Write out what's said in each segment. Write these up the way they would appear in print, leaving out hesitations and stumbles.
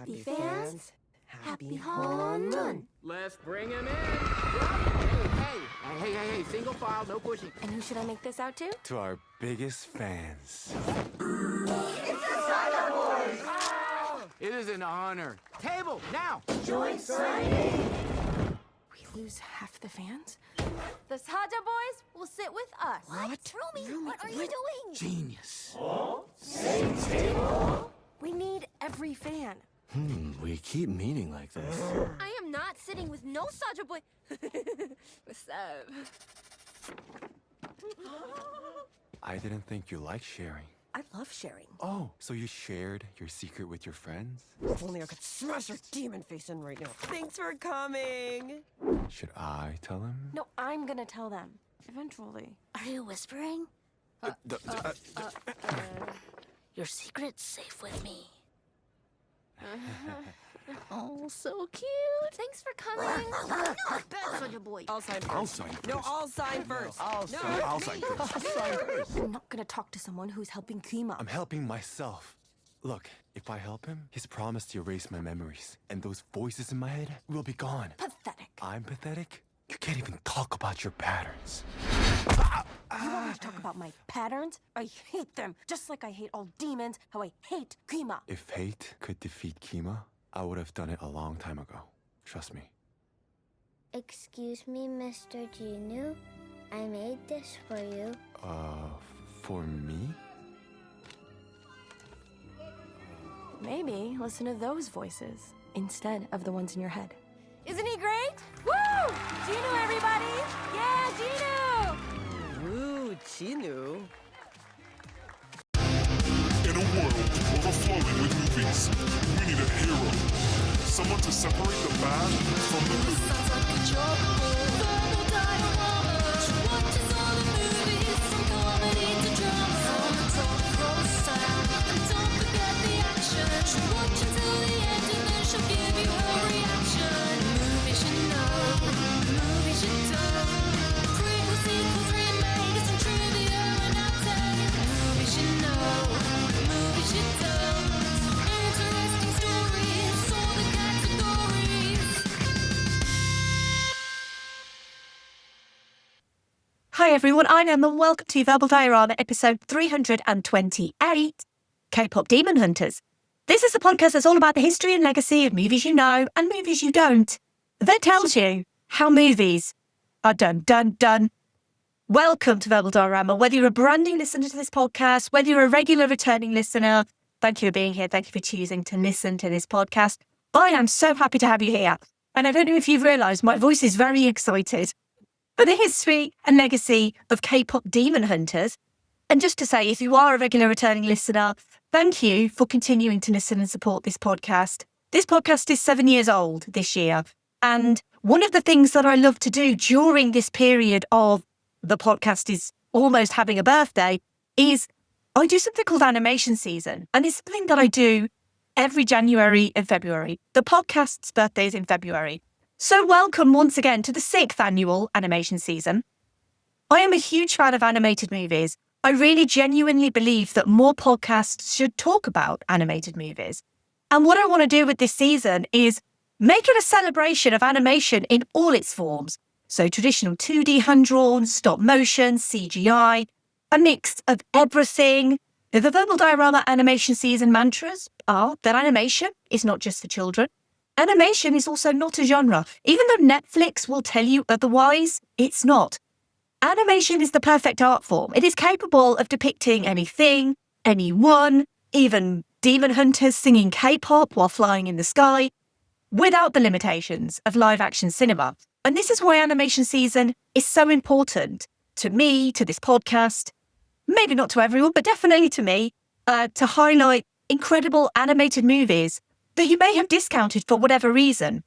Happy fans, happy Hon. Let's bring him in. Hey, single file, no pushing. And who should I make this out to? To our biggest fans. It is an honor. Table, now! Join signing. We lose half the fans? The Saja boys will sit with us. What? Rumi, what are you doing? Genius. Same table. We need every fan. We keep meeting like this. I am not sitting with no Saja boy. What's up? I didn't think you liked sharing. I love sharing. Oh, so you shared your secret with your friends? If only I could smash her demon face in right now. Thanks for coming. Should I tell him? No, I'm gonna tell them. Eventually. Are you whispering? Your secret's safe with me. Oh, so cute. Thanks for coming. Not bad, Saja boy. I'll sign first. I'll sign first. No, I'll sign first. I'll sign first. I'm not gonna talk to someone who's helping Kima. I'm helping myself. Look, if I help him, he's promised to erase my memories. And those voices in my head will be gone. Pathetic. I'm pathetic? You can't even talk about your patterns. You want me to talk about my patterns? I hate them, just like I hate all demons, how I hate Kima. If hate could defeat Kima, I would have done it a long time ago. Trust me. Excuse me, Mr. Genu. I made this for you. For me? Maybe listen to those voices instead of the ones in your head. Isn't he great? Woo! Genu, everybody! Yeah, Genu! Ooh, Chinu. In a world overflowing with movies, we need a hero. Someone to separate the bad from the good. Hi everyone, I'm Emma and welcome to Verbal Diorama episode 328, K-Pop Demon Hunters. This is a podcast that's all about the history and legacy of movies you know and movies you don't. That tells you how movies are done. Welcome to Verbal Diorama. Whether you're a brand new listener to this podcast, whether you're a regular returning listener, thank you for being here. Thank you for choosing to listen to this podcast. I am so happy to have you here. And I don't know if you've realised, my voice is very excited for the history and legacy of K-Pop Demon Hunters. And just to say, if you are a regular returning listener, thank you for continuing to listen and support this podcast. This podcast is 7 years old this year. And one of the things that I love to do during this period of the podcast is almost having a birthday is I do something called animation season. And it's something that I do every January and February. The podcast's birthday is in February. So welcome once again to the 6th annual animation season. I am a huge fan of animated movies. I really genuinely believe that more podcasts should talk about animated movies. And what I want to do with this season is make it a celebration of animation in all its forms. So traditional 2D hand-drawn, stop motion, CGI, a mix of everything. The Verbal Diorama animation season mantras are that animation is not just for children. Animation is also not a genre. Even though Netflix will tell you otherwise, it's not. Animation is the perfect art form. It is capable of depicting anything, anyone, even demon hunters singing K-pop while flying in the sky, without the limitations of live-action cinema. And this is why animation season is so important to me, to this podcast, maybe not to everyone, but definitely to me, to highlight incredible animated movies that you may have discounted for whatever reason.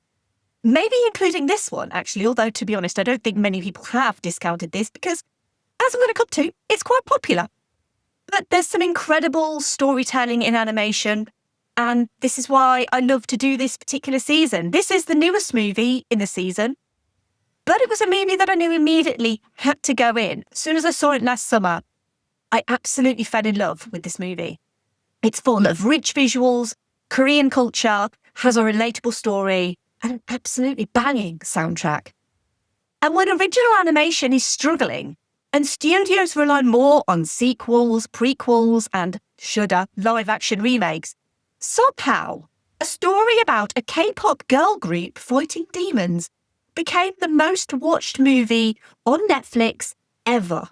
Maybe including this one, actually, although to be honest, I don't think many people have discounted this because, as I'm going to come to, it's quite popular. But there's some incredible storytelling in animation, and this is why I love to do this particular season. This is the newest movie in the season, but it was a movie that I knew immediately had to go in. As soon as I saw it last summer, I absolutely fell in love with this movie. It's full of rich visuals, Korean culture, has a relatable story and an absolutely banging soundtrack. And when original animation is struggling and studios rely more on sequels, prequels, and shudder live-action remakes, somehow a story about a K-pop girl group fighting demons became the most watched movie on Netflix ever.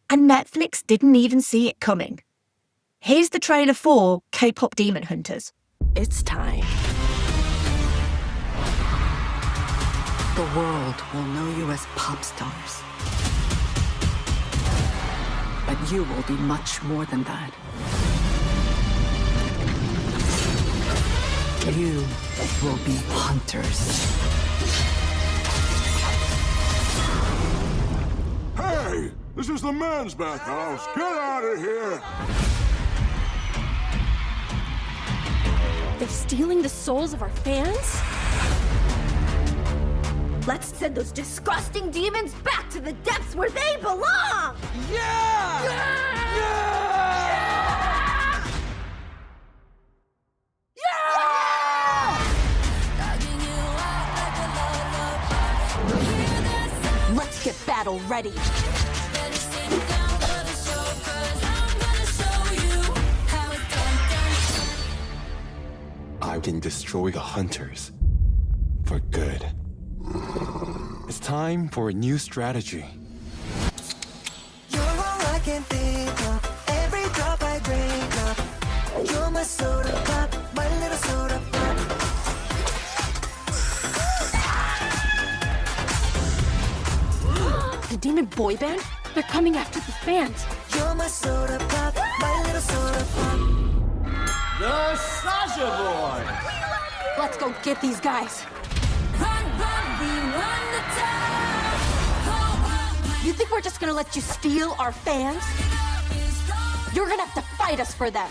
And Netflix didn't even see it coming. Here's the trailer for K-Pop Demon Hunters. It's time. The world will know you as pop stars. But you will be much more than that. You will be hunters. Hey! This is the men's bathhouse. Get out of here! They're stealing the souls of our fans? Let's send those disgusting demons back to the depths where they belong! Let's get battle ready. I can destroy the hunters for good. It's time for a new strategy. You're all I can think of. Every drop I drink up. You're my soda pop, my little soda pop. The demon boy band? They're coming after the fans. You're my soda pop, my little soda pop. The Sasha Boy! Let's go get these guys. You think we're just gonna let you steal our fans? You're gonna have to fight us for them.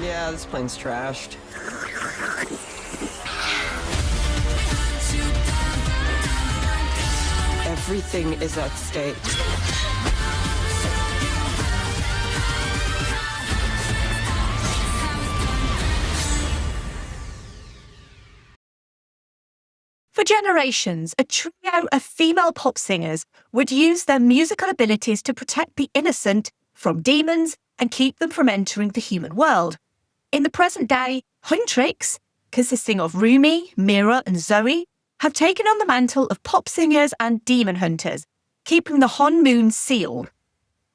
Yeah, this plane's trashed. Everything is at stake. For generations, a trio of female pop singers would use their musical abilities to protect the innocent from demons and keep them from entering the human world. In the present day, Huntrix, consisting of Rumi, Mira and Zoe, have taken on the mantle of pop singers and demon hunters, keeping the Hon Moon sealed.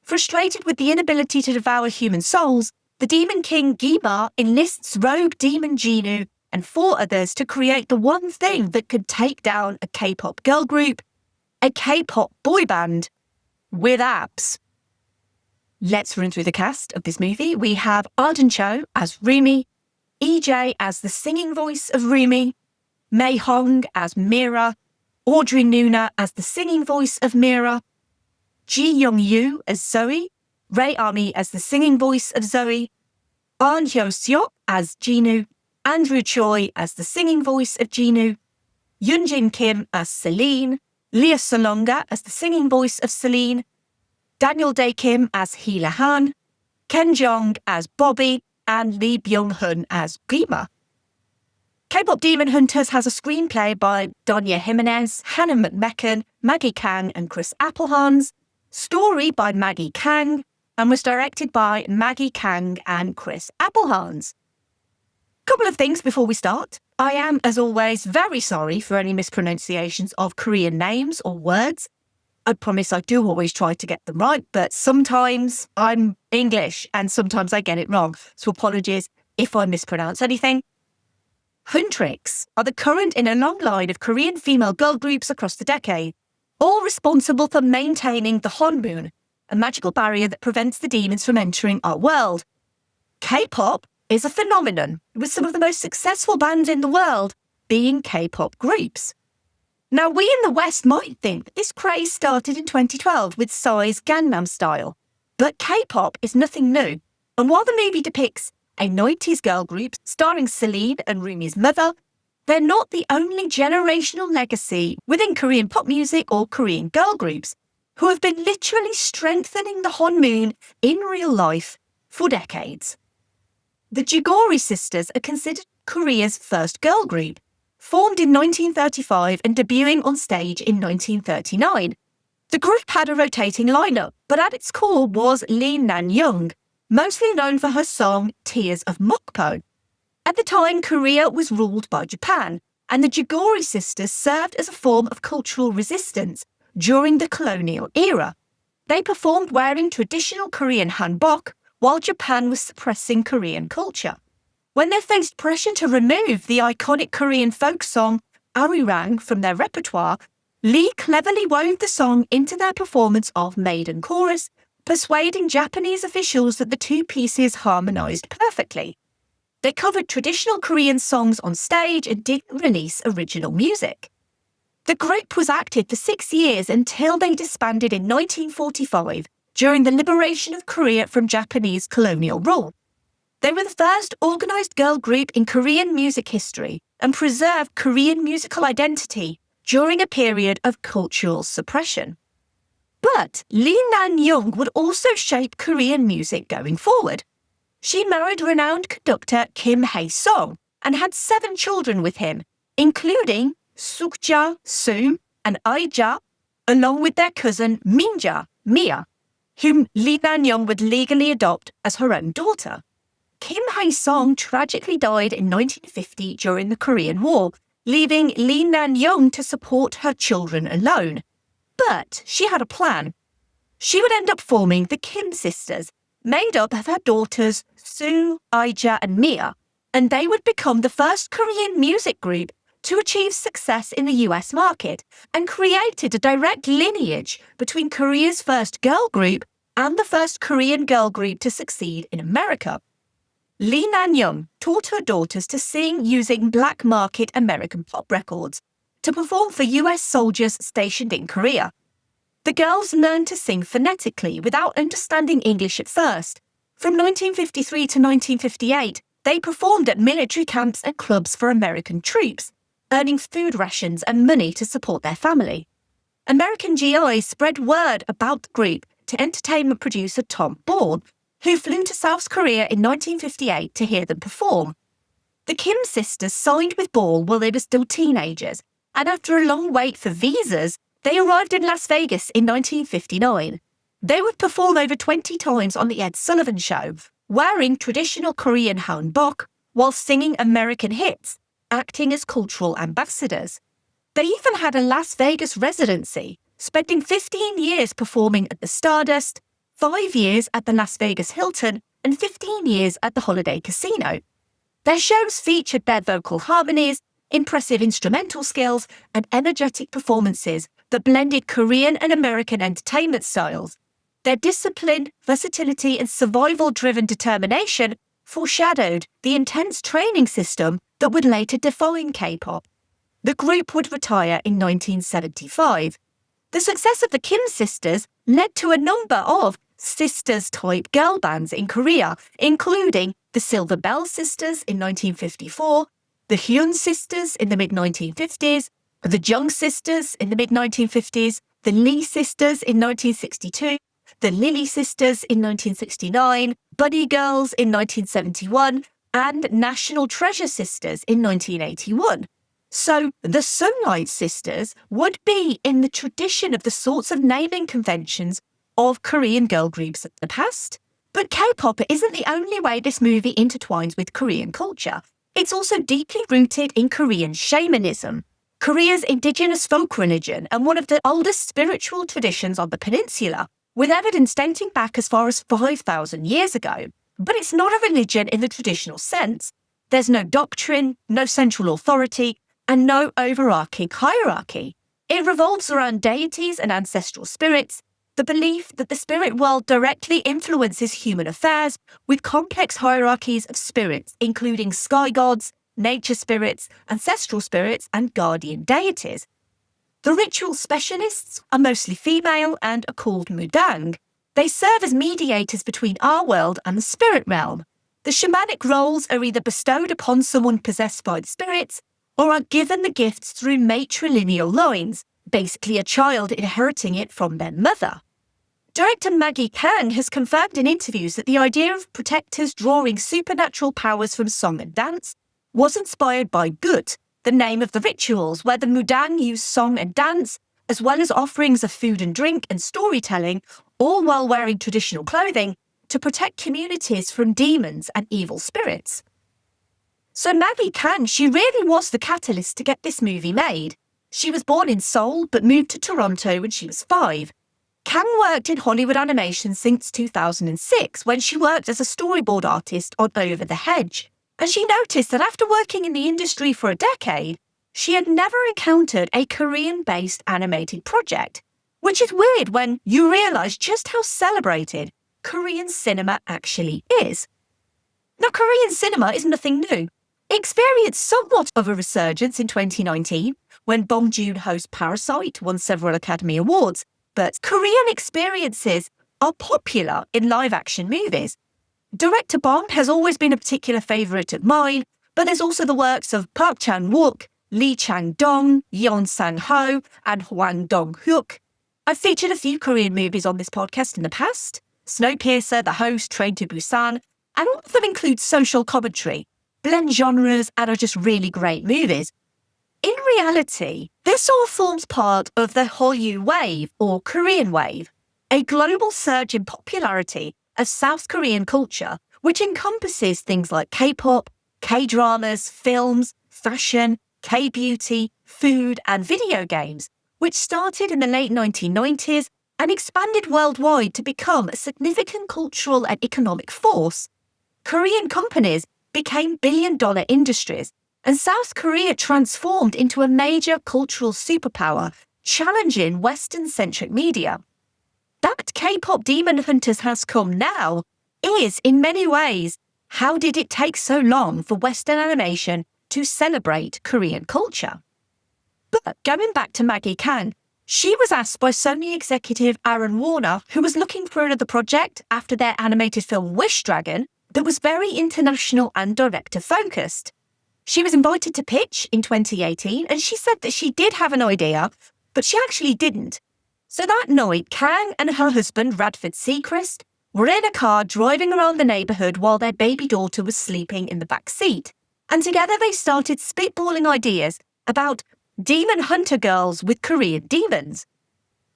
Frustrated with the inability to devour human souls, the demon king Gima enlists rogue demon Jinu and 4 others to create the one thing that could take down a K-pop girl group, a K-pop boy band with abs. Let's run through the cast of this movie. We have Arden Cho as Rumi, EJAE as the singing voice of Rumi, Mei Hong as Mira, Audrey Nuna as the singing voice of Mira, Ji Young Yu as Zoe, Ray Ami as the singing voice of Zoe, Ahn Hyo Seok as Jinu, Andrew Choi as the singing voice of Jinu, Yoonjin Kim as Celine, Leah Salonga as the singing voice of Celine, Daniel Dae Kim as Hee Han, Ken Jeong as Bobby, and Lee Byung-hun as Gima. K-Pop Demon Hunters has a screenplay by Donya Jimenez, Hannah McMecken, Maggie Kang and Chris Applehans, story by Maggie Kang, and was directed by Maggie Kang and Chris Applehans. Couple of things before we start. I am, as always, very sorry for any mispronunciations of Korean names or words. I promise I do always try to get them right, but sometimes I'm English and sometimes I get it wrong. So apologies if I mispronounce anything. Huntrix are the current in a long line of Korean female girl groups across the decade, all responsible for maintaining the Honmoon, a magical barrier that prevents the demons from entering our world. K-pop is a phenomenon, with some of the most successful bands in the world being K-pop groups. Now, we in the West might think that this craze started in 2012 with Psy's Gangnam Style, but K-pop is nothing new, and while the movie depicts a 90s girl group starring Celine and Rumi's mother, they're not the only generational legacy within Korean pop music or Korean girl groups who have been literally strengthening the Hanmoon in real life for decades. The Jigori sisters are considered Korea's first girl group, formed in 1935 and debuting on stage in 1939. The group had a rotating lineup, but at its core was Lee Nan-young, mostly known for her song Tears of Mokpo. At the time, Korea was ruled by Japan, and the Jigori sisters served as a form of cultural resistance during the colonial era. They performed wearing traditional Korean hanbok while Japan was suppressing Korean culture. When they faced pressure to remove the iconic Korean folk song Arirang from their repertoire, Lee cleverly wove the song into their performance of Maiden Chorus, persuading Japanese officials that the two pieces harmonized perfectly. They covered traditional Korean songs on stage and didn't release original music. The group was active for 6 years until they disbanded in 1945 during the liberation of Korea from Japanese colonial rule. They were the first organized girl group in Korean music history and preserved Korean musical identity during a period of cultural suppression. But Lee Nan-young would also shape Korean music going forward. She married renowned conductor Kim Hae-sung and had 7 children with him, including Sukja, Soom, and Aija, along with their cousin Minja, Mia, whom Lee Nan-young would legally adopt as her own daughter. Kim Hae-sung tragically died in 1950 during the Korean War, leaving Lee Nan-young to support her children alone. But she had a plan. She would end up forming the Kim sisters, made up of her daughters Soo, Aija, and Mia, and they would become the first Korean music group to achieve success in the US market and created a direct lineage between Korea's first girl group and the first Korean girl group to succeed in America. Lee Nan-young taught her daughters to sing using black market American pop records to perform for US soldiers stationed in Korea. The girls learned to sing phonetically without understanding English at first. From 1953 to 1958, they performed at military camps and clubs for American troops, earning food rations and money to support their family. American GI spread word about the group to entertainment producer Tom Ball, who flew to South Korea in 1958 to hear them perform. The Kim sisters signed with Ball while they were still teenagers, and after a long wait for visas, they arrived in Las Vegas in 1959. They would perform over 20 times on The Ed Sullivan Show, wearing traditional Korean hanbok while singing American hits, acting as cultural ambassadors. They even had a Las Vegas residency, spending 15 years performing at the Stardust, 5 years at the Las Vegas Hilton, and 15 years at the Holiday Casino. Their shows featured their vocal harmonies, impressive instrumental skills, and energetic performances that blended Korean and American entertainment styles. Their discipline, versatility, and survival-driven determination foreshadowed the intense training system that would later define K-pop. The group would retire in 1975. The success of the Kim sisters led to a number of sisters-type girl bands in Korea, including the Silver Bell Sisters in 1954, the Hyun Sisters in the mid-1950s, the Jung Sisters in the mid-1950s, the Lee Sisters in 1962, the Lily Sisters in 1969, Buddy Girls in 1971, and National Treasure Sisters in 1981. So the Sunlight Sisters would be in the tradition of the sorts of naming conventions of Korean girl groups of the past. But K-pop isn't the only way this movie intertwines with Korean culture. It's also deeply rooted in Korean shamanism, Korea's indigenous folk religion and one of the oldest spiritual traditions on the peninsula, with evidence dating back as far as 5,000 years ago. But it's not a religion in the traditional sense. There's no doctrine, no central authority, and no overarching hierarchy. It revolves around deities and ancestral spirits, the belief that the spirit world directly influences human affairs with complex hierarchies of spirits, including sky gods, nature spirits, ancestral spirits, and guardian deities. The ritual specialists are mostly female and are called mudang. They serve as mediators between our world and the spirit realm. The shamanic roles are either bestowed upon someone possessed by the spirits or are given the gifts through matrilineal lines, basically a child inheriting it from their mother. Director Maggie Kang has confirmed in interviews that the idea of protectors drawing supernatural powers from song and dance was inspired by Gut, the name of the rituals where the Mudang used song and dance, as well as offerings of food and drink and storytelling, all while wearing traditional clothing, to protect communities from demons and evil spirits. So Maggie Kang, she really was the catalyst to get this movie made. She was born in Seoul but moved to Toronto when she was 5. Kang worked in Hollywood animation since 2006 when she worked as a storyboard artist on Over the Hedge. And she noticed that after working in the industry for a decade, she had never encountered a Korean-based animated project, which is weird when you realise just how celebrated Korean cinema actually is. Now, Korean cinema is nothing new. It experienced somewhat of a resurgence in 2019 when Bong Joon-ho's Parasite won several Academy Awards, but Korean experiences are popular in live-action movies. Director Bong has always been a particular favourite of mine, but there's also the works of Park Chan-wook, Lee Chang-dong, Yeon Sang-ho, and Hwang Dong-hyuk. I've featured a few Korean movies on this podcast in the past: Snowpiercer, The Host, Train to Busan, and all of them include social commentary, blend genres, and are just really great movies. In reality, this all forms part of the Hallyu wave, or Korean wave, a global surge in popularity of South Korean culture, which encompasses things like K-pop, K-dramas, films, fashion, K-beauty, food, and video games, which started in the late 1990s and expanded worldwide to become a significant cultural and economic force. Korean companies became billion-dollar industries, and South Korea transformed into a major cultural superpower, challenging Western-centric media. That K-pop Demon Hunters has come now is, in many ways, how did it take so long for Western animation to celebrate Korean culture? But going back to Maggie Kang, she was asked by Sony executive Aaron Warner, who was looking for another project after their animated film Wish Dragon that was very international and director-focused. She was invited to pitch in 2018, and she said that she did have an idea, but she actually didn't. So that night, Kang and her husband, Radford Seacrest, were in a car driving around the neighbourhood while their baby daughter was sleeping in the back seat. And together they started spitballing ideas about demon hunter girls with Korean demons.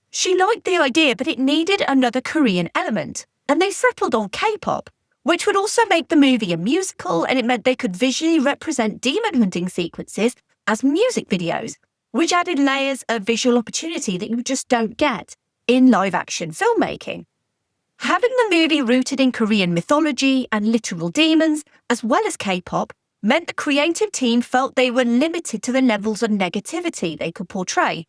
She liked the idea, but it needed another Korean element, and they settled on K-pop, which would also make the movie a musical, and it meant they could visually represent demon hunting sequences as music videos, which added layers of visual opportunity that you just don't get in live-action filmmaking. Having the movie rooted in Korean mythology and literal demons, as well as K-pop, meant the creative team felt they were limited to the levels of negativity they could portray.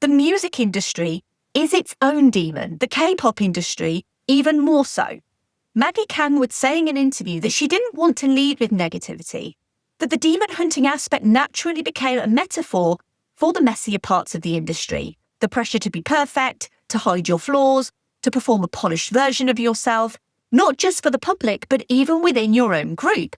The music industry is its own demon, the K-pop industry even more so. Maggie Kang would say in an interview that she didn't want to lead with negativity, that the demon hunting aspect naturally became a metaphor for the messier parts of the industry, the pressure to be perfect, to hide your flaws, to perform a polished version of yourself, not just for the public, but even within your own group.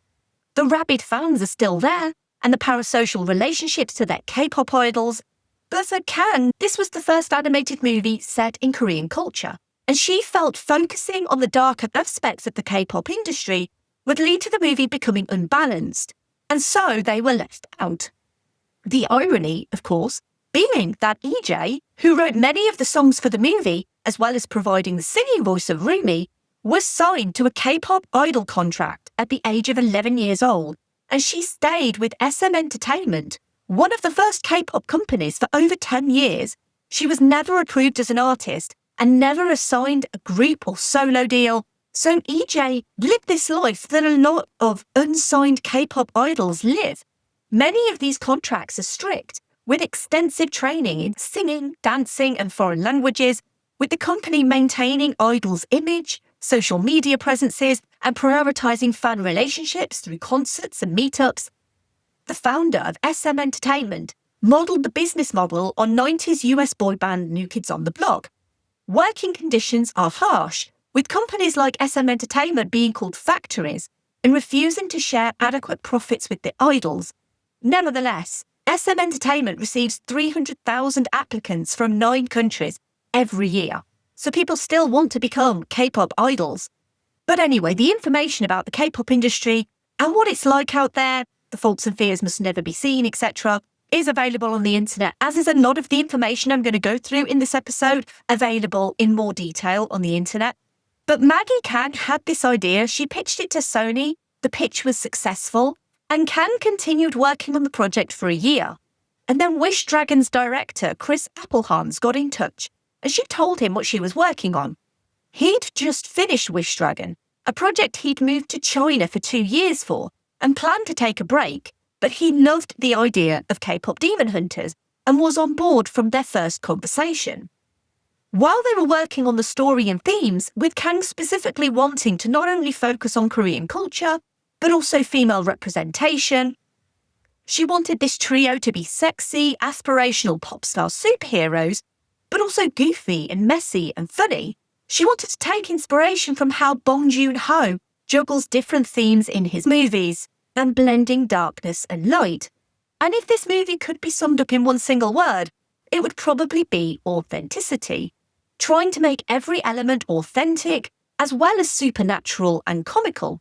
The rabid fans are still there, and the parasocial relationships to their K-pop idols. But for Kang, this was the first animated movie set in Korean culture, and she felt focusing on the darker aspects of the K-pop industry would lead to the movie becoming unbalanced, and so they were left out. The irony, of course, being that EJAE, who wrote many of the songs for the movie, as well as providing the singing voice of Rumi, was signed to a K-pop idol contract at the age of 11 years old, and she stayed with SM Entertainment, one of the first K-pop companies, for over 10 years. She was never approved as an artist and never assigned a group or solo deal, so EJAE lived this life that a lot of unsigned K-pop idols live. Many of these contracts are strict, with extensive training in singing, dancing and foreign languages, with the company maintaining idols' image, social media presences, and prioritising fan relationships through concerts and meetups. The founder of SM Entertainment modelled the business model on 90s US boy band New Kids on the Block. Working conditions are harsh, with companies like SM Entertainment being called factories and refusing to share adequate profits with the idols. Nevertheless, SM Entertainment receives 300,000 applicants from 9 countries every year, so people still want to become K-pop idols. But anyway, the information about the K-pop industry and what it's like out there, the faults and fears must never be seen, etc., is available on the internet, as is a lot of the information I'm going to go through in this episode, available in more detail on the internet. But Maggie Kang had this idea, she pitched it to Sony, the pitch was successful, and Kang continued working on the project for a year. And then Wish Dragon's director, Chris Applehans, got in touch, and she told him what she was working on. He'd just finished Wish Dragon, a project he'd moved to China for 2 years for, and planned to take a break, but he loved the idea of K-Pop Demon Hunters and was on board from their first conversation. While they were working on the story and themes, with Kang specifically wanting to not only focus on Korean culture, but also female representation, she wanted this trio to be sexy, aspirational pop star superheroes, but also goofy and messy and funny. She wanted to take inspiration from how Bong Joon-ho juggles different themes in his movies and blending darkness and light. And if this movie could be summed up in one single word, it would probably be authenticity. Trying to make every element authentic, as well as supernatural and comical.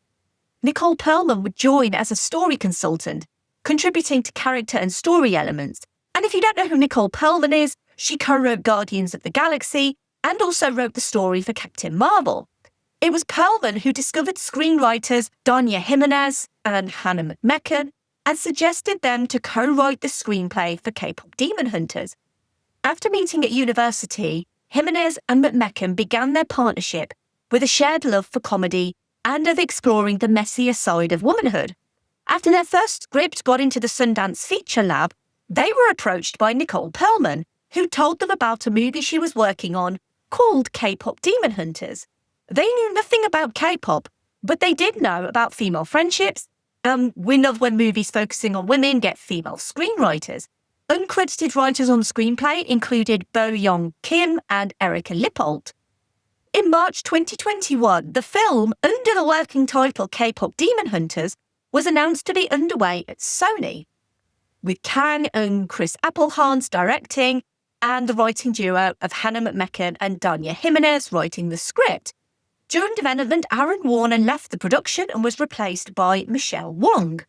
Nicole Perlman would join as a story consultant, contributing to character and story elements. And if you don't know who Nicole Perlman is, she co-wrote Guardians of the Galaxy and also wrote the story for Captain Marvel. It was Perlman who discovered screenwriters Danya Jimenez and Hannah McMecken and suggested them to co-write the screenplay for K-Pop Demon Hunters. After meeting at university, Jimenez and McMecken began their partnership with a shared love for comedy and of exploring the messier side of womanhood. After their first script got into the Sundance Feature Lab, they were approached by Nicole Perlman, who told them about a movie she was working on called K-Pop Demon Hunters. They knew nothing about K-pop, but they did know about female friendships. We love when movies focusing on women get female screenwriters. Uncredited writers on the screenplay included Bo Young Kim and Erica Lippold. In March 2021, the film, under the working title K-Pop Demon Hunters, was announced to be underway at Sony, with Kang and Chris Applehans directing and the writing duo of Hannah McMecken and Danya Jimenez writing the script. During development, Aaron Warner left the production and was replaced by Michelle Wong.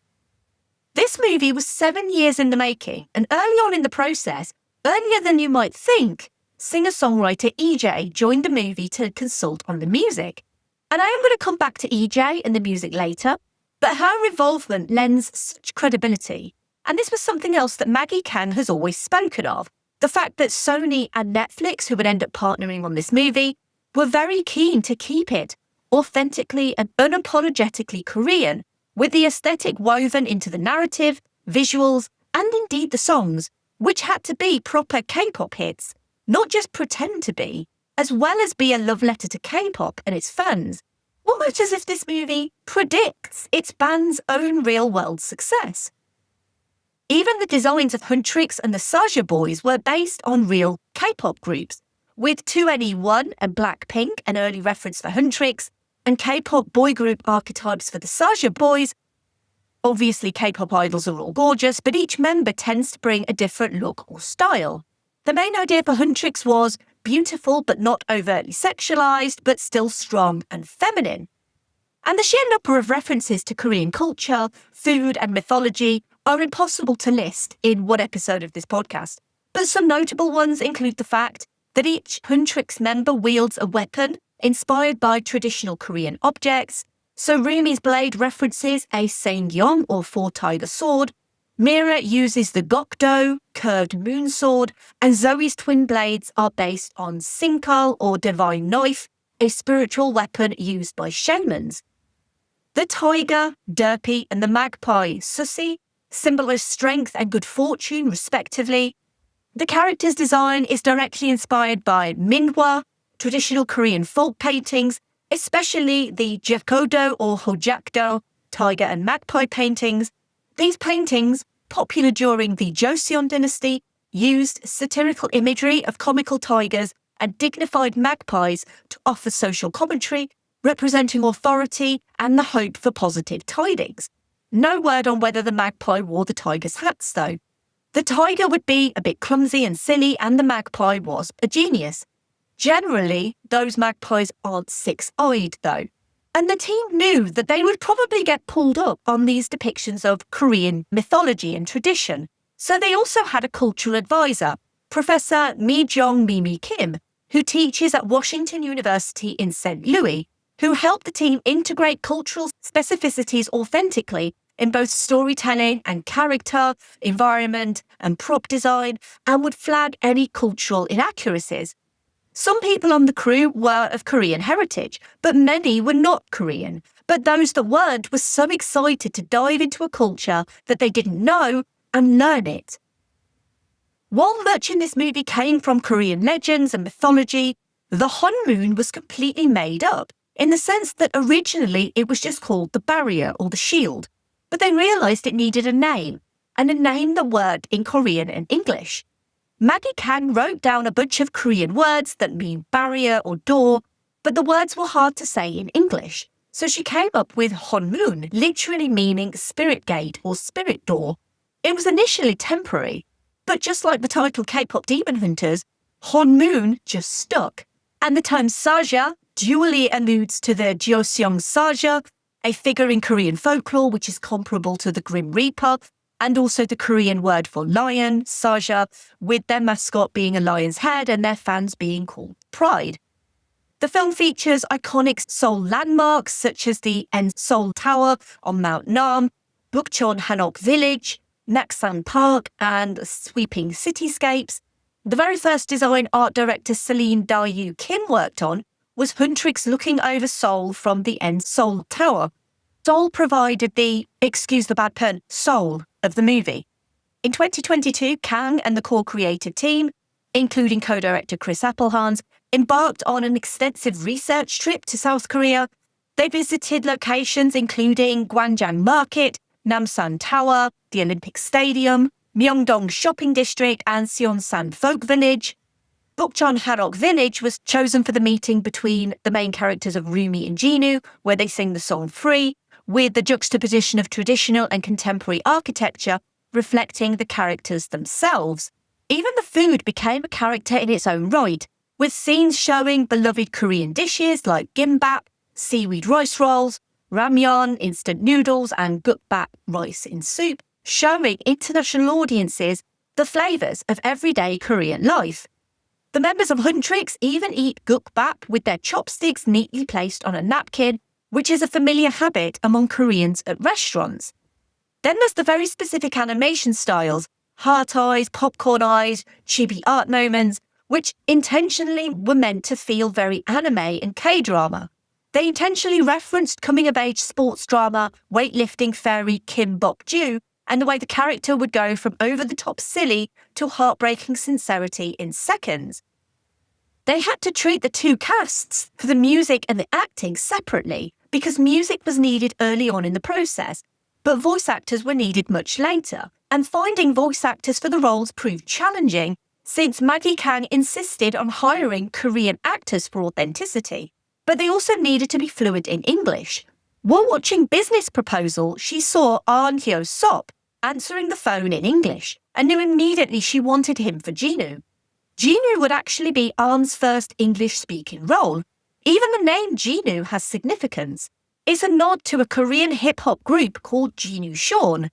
This movie was 7 years in the making, and early on in the process, earlier than you might think, singer-songwriter EJAE joined the movie to consult on the music. And I am going to come back to EJAE and the music later, but her involvement lends such credibility. And this was something else that Maggie Kang has always spoken of, the fact that Sony and Netflix, who would end up partnering on this movie, were very keen to keep it authentically and unapologetically Korean, with the aesthetic woven into the narrative, visuals, and indeed the songs, which had to be proper K-pop hits, not just pretend to be, as well as be a love letter to K-pop and its fans, almost as if this movie predicts its band's own real-world success. Even the designs of Huntrix and the Saja Boys were based on real K-pop groups, with 2NE1 and Blackpink, an early reference for Huntrix, and K-pop boy group archetypes for the Saja Boys. Obviously, K-pop idols are all gorgeous, but each member tends to bring a different look or style. The main idea for Huntrix was beautiful but not overtly sexualized, but still strong and feminine. And the sheer number of references to Korean culture, food, and mythology are impossible to list in one episode of this podcast. But some notable ones include the fact that each Huntrix member wields a weapon inspired by traditional Korean objects. So Rumi's blade references a Saengyeong or four-tiger sword, Mira uses the Gokdo, curved moon sword, and Zoe's twin blades are based on Sinkal or divine knife, a spiritual weapon used by shamans. The tiger, Derpy, and the magpie, Susi, symbolize strength and good fortune, respectively. The character's design is directly inspired by Minhwa, traditional Korean folk paintings, especially the Jekodo or Hojakdo, tiger and magpie paintings. These paintings, popular during the Joseon dynasty, used satirical imagery of comical tigers and dignified magpies to offer social commentary, representing authority and the hope for positive tidings. No word on whether the magpie wore the tiger's hats, though. The tiger would be a bit clumsy and silly, and the magpie was a genius. Generally, those magpies aren't six-eyed, though. And the team knew that they would probably get pulled up on these depictions of Korean mythology and tradition. So they also had a cultural advisor, Professor Mi-jong Mimi Kim, who teaches at Washington University in St. Louis, who helped the team integrate cultural specificities authentically in both storytelling and character, environment and prop design, and would flag any cultural inaccuracies. Some people on the crew were of Korean heritage, but many were not Korean. But those that weren't were so excited to dive into a culture that they didn't know and learn it. While much in this movie came from Korean legends and mythology, the Honmoon was completely made up, in the sense that originally it was just called the barrier or the shield, but they realised it needed a name, and a name that worked in Korean and English. Maggie Kang wrote down a bunch of Korean words that mean barrier or door, but the words were hard to say in English, so she came up with Honmoon, literally meaning spirit gate or spirit door. It was initially temporary, but just like the title K-Pop Demon Hunters, Honmoon just stuck. And the term Saja dually alludes to the Joseong Saja, a figure in Korean folklore which is comparable to the Grim Reaper, and also the Korean word for lion, Saja, with their mascot being a lion's head and their fans being called Pride. The film features iconic Seoul landmarks such as the Seoul Tower on Mount Nam, Bukchon Hanok Village, Naksan Park, and sweeping cityscapes. The very first design art director Celine Dayu Kim worked on was Huntrix looking over Seoul from the Seoul Tower. Seoul provided the, excuse the bad pun, soul of the movie. In 2022, Kang and the core creative team, including co-director Chris Applehans, embarked on an extensive research trip to South Korea. They visited locations including Gwangjang Market, Namsan Tower, the Olympic Stadium, Myeongdong Shopping District, and Seonsan Folk Village. Bukchon Hanok Village was chosen for the meeting between the main characters of Rumi and Jinu, where they sing the song Free, with the juxtaposition of traditional and contemporary architecture reflecting the characters themselves. Even the food became a character in its own right, with scenes showing beloved Korean dishes like gimbap, seaweed rice rolls, ramyeon, instant noodles, and gukbap rice in soup, showing international audiences the flavours of everyday Korean life. The members of Huntrix even eat gukbap with their chopsticks neatly placed on a napkin, which is a familiar habit among Koreans at restaurants. Then there's the very specific animation styles, heart eyes, popcorn eyes, chibi art moments, which intentionally were meant to feel very anime and K-drama. They intentionally referenced coming-of-age sports drama, weightlifting fairy Kim Bok-joo, and the way the character would go from over-the-top silly to heartbreaking sincerity in seconds. They had to treat the two casts for the music and the acting separately, because music was needed early on in the process, but voice actors were needed much later, and finding voice actors for the roles proved challenging, since Maggie Kang insisted on hiring Korean actors for authenticity. But they also needed to be fluent in English. While watching Business Proposal, she saw Ahn Hyo-sop answering the phone in English, and knew immediately she wanted him for Jinu. Jinu would actually be Ahn's first English-speaking role. Even the name Jinu has significance. It's a nod to a Korean hip-hop group called Jinu Sean.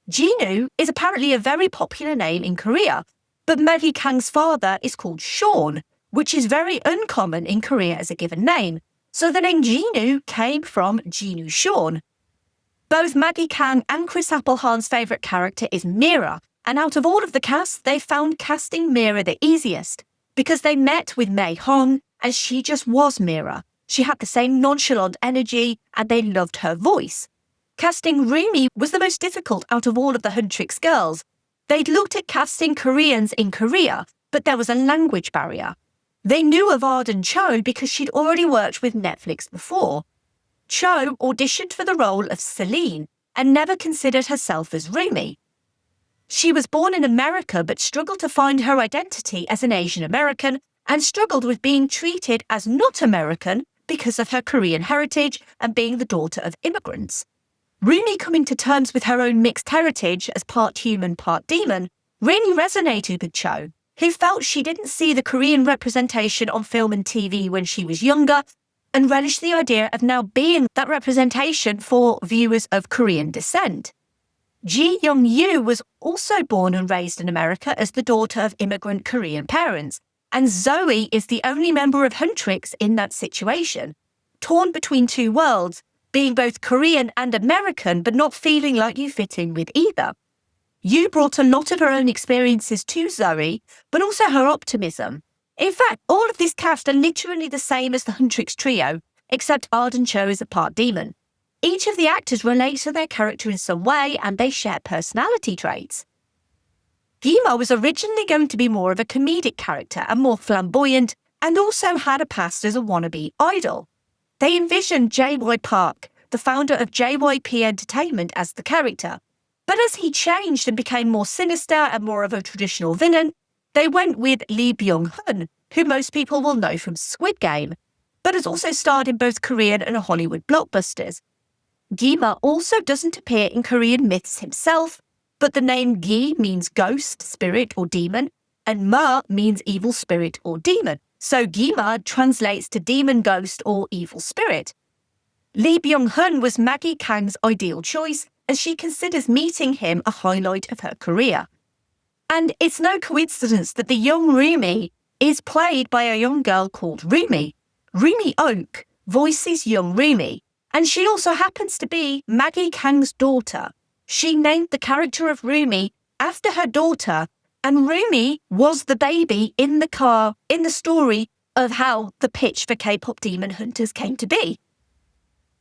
Jinu is apparently a very popular name in Korea, but Maggie Kang's father is called Sean, which is very uncommon in Korea as a given name. So the name Jinu came from Jinu Sean. Both Maggie Kang and Chris Applehan's favourite character is Mira, and out of all of the cast, they found casting Mira the easiest, because they met with Mei Hong, and she just was Mira. She had the same nonchalant energy, and they loved her voice. Casting Rumi was the most difficult out of all of the Huntrix girls. They'd looked at casting Koreans in Korea, but there was a language barrier. They knew of Arden Cho because she'd already worked with Netflix before. Cho auditioned for the role of Celine and never considered herself as Rumi. She was born in America but struggled to find her identity as an Asian American and struggled with being treated as not American because of her Korean heritage and being the daughter of immigrants. Rumi coming to terms with her own mixed heritage as part human, part demon really resonated with Cho, who felt she didn't see the Korean representation on film and TV when she was younger and relished the idea of now being that representation for viewers of Korean descent. Ji Young-yu was also born and raised in America as the daughter of immigrant Korean parents, and Zoe is the only member of Huntrix in that situation, torn between two worlds, being both Korean and American but not feeling like you fit in with either. Yu brought a lot of her own experiences to Zoe, but also her optimism. In fact, all of this cast are literally the same as the Huntrix trio, except Arden Cho is a part demon. Each of the actors relates to their character in some way, and they share personality traits. Gima was originally going to be more of a comedic character and more flamboyant, and also had a past as a wannabe idol. They envisioned J.Y. Park, the founder of JYP Entertainment, as the character. But as he changed and became more sinister and more of a traditional villain, they went with Lee Byung-hun, who most people will know from Squid Game, but has also starred in both Korean and Hollywood blockbusters. Gima also doesn't appear in Korean myths himself, but the name Gi means ghost, spirit or demon, and Ma means evil spirit or demon. So Gima translates to demon, ghost or evil spirit. Lee Byung-hun was Maggie Kang's ideal choice, as she considers meeting him a highlight of her career. And it's no coincidence that the young Rumi is played by a young girl called Rumi. Rumi Oak voices young Rumi, and she also happens to be Maggie Kang's daughter. She named the character of Rumi after her daughter, and Rumi was the baby in the car in the story of how the pitch for K-Pop Demon Hunters came to be.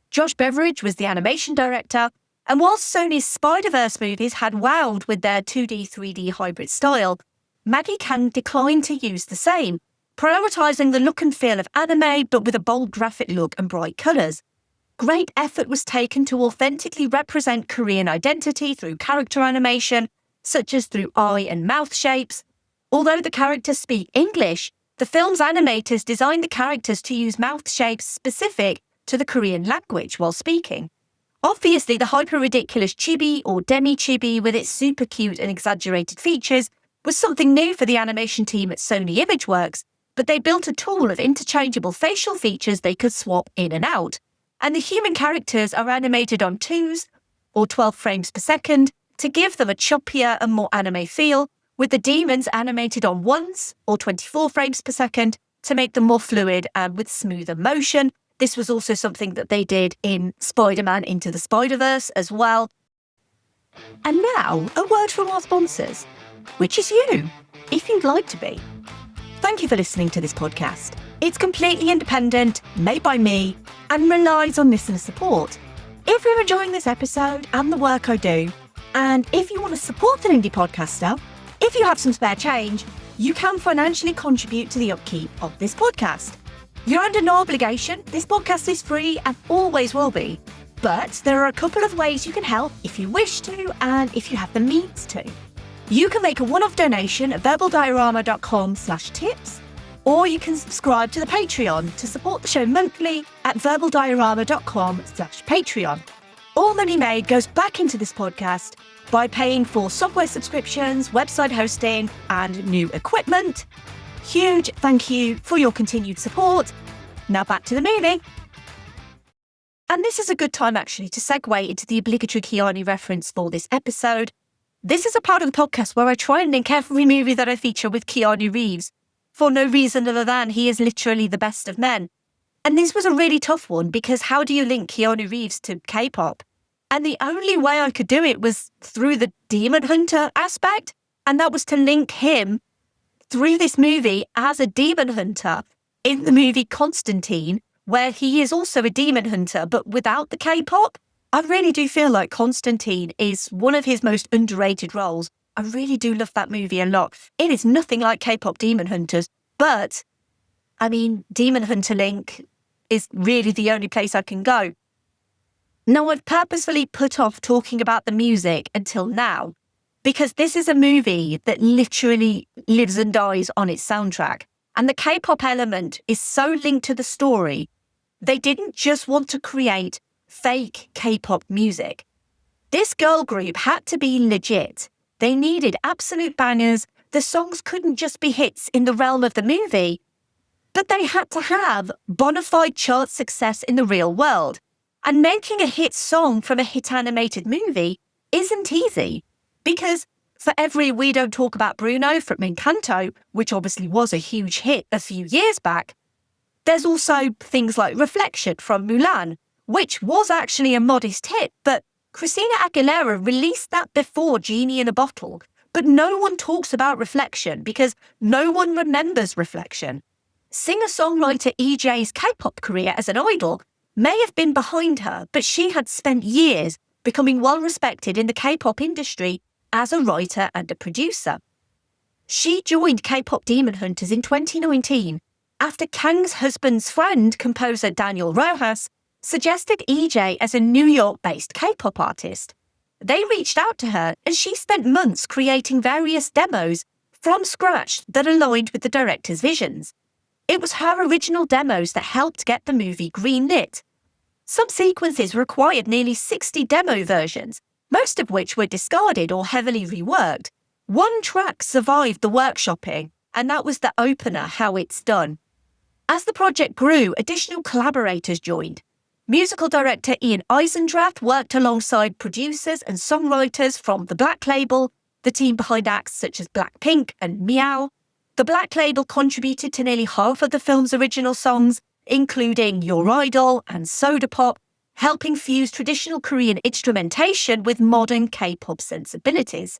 Josh Beveridge was the animation director, and whilst Sony's Spider-Verse movies had wowed with their 2D, 3D hybrid style, Maggie Kang declined to use the same, prioritising the look and feel of anime but with a bold graphic look and bright colours. Great effort was taken to authentically represent Korean identity through character animation, such as through eye and mouth shapes. Although the characters speak English, the film's animators designed the characters to use mouth shapes specific to the Korean language while speaking. Obviously, the hyper-ridiculous chibi or demi-chibi with its super cute and exaggerated features was something new for the animation team at Sony Imageworks, but they built a tool of interchangeable facial features they could swap in and out. And the human characters are animated on 2s, or 12 frames per second, to give them a choppier and more anime feel, with the demons animated on 1s, or 24 frames per second, to make them more fluid and with smoother motion. This was also something that they did in Spider-Man Into the Spider-Verse as well. And now, a word from our sponsors, which is you, if you'd like to be. Thank you for listening to this podcast. It's completely independent, made by me, and relies on listener support. If you're enjoying this episode and the work I do, and if you want to support an indie podcaster, if you have some spare change, you can financially contribute to the upkeep of this podcast. You're under no obligation. This podcast is free and always will be. But there are a couple of ways you can help if you wish to and if you have the means to. You can make a one-off donation at verbaldiorama.com/tips, or you can subscribe to the Patreon to support the show monthly at verbaldiorama.com/Patreon. All money made goes back into this podcast by paying for software subscriptions, website hosting, and new equipment. Huge thank you for your continued support. Now back to the movie. And this is a good time actually to segue into the obligatory Keanu reference for this episode. This is a part of the podcast where I try and link every movie that I feature with Keanu Reeves, for no reason other than he is literally the best of men. And this was a really tough one because how do you link Keanu Reeves to K-pop? And the only way I could do it was through the Demon Hunter aspect, and that was to link him through this movie as a demon hunter in the movie Constantine, where he is also a demon hunter, but without the K-pop. I really do feel like Constantine is one of his most underrated roles. I really do love that movie a lot. It is nothing like K-pop Demon Hunters, but, I mean, Demon Hunter Link is really the only place I can go. Now, I've purposefully put off talking about the music until now, because this is a movie that literally lives and dies on its soundtrack. and the K-pop element is so linked to the story, they didn't just want to create fake K-pop music. This girl group had to be legit. They needed absolute bangers. The songs couldn't just be hits in the realm of the movie, but they had to have bona fide chart success in the real world. And making a hit song from a hit animated movie isn't easy, because for every We Don't Talk About Bruno from Encanto, which obviously was a huge hit a few years back, there's also things like Reflection from Mulan, which was actually a modest hit, but Christina Aguilera released that before Genie in a Bottle. But no one talks about Reflection because no one remembers Reflection. Singer-songwriter EJAE's K-pop career as an idol may have been behind her, but she had spent years becoming well-respected in the K-pop industry as a writer and a producer. She joined K-pop Demon Hunters in 2019 after Kang's husband's friend, composer Daniel Rojas, suggested EJAE as a New York-based K-pop artist. They reached out to her and she spent months creating various demos from scratch that aligned with the director's visions. It was her original demos that helped get the movie greenlit. Some sequences required nearly 60 demo versions, most of which were discarded or heavily reworked. One track survived the workshopping, and that was the opener, How It's Done. As the project grew, additional collaborators joined. Musical director Ian Eisendrath worked alongside producers and songwriters from the Black Label, the team behind acts such as Blackpink and Meow. The Black Label contributed to nearly half of the film's original songs, including Your Idol and Soda Pop, helping fuse traditional Korean instrumentation with modern K-pop sensibilities.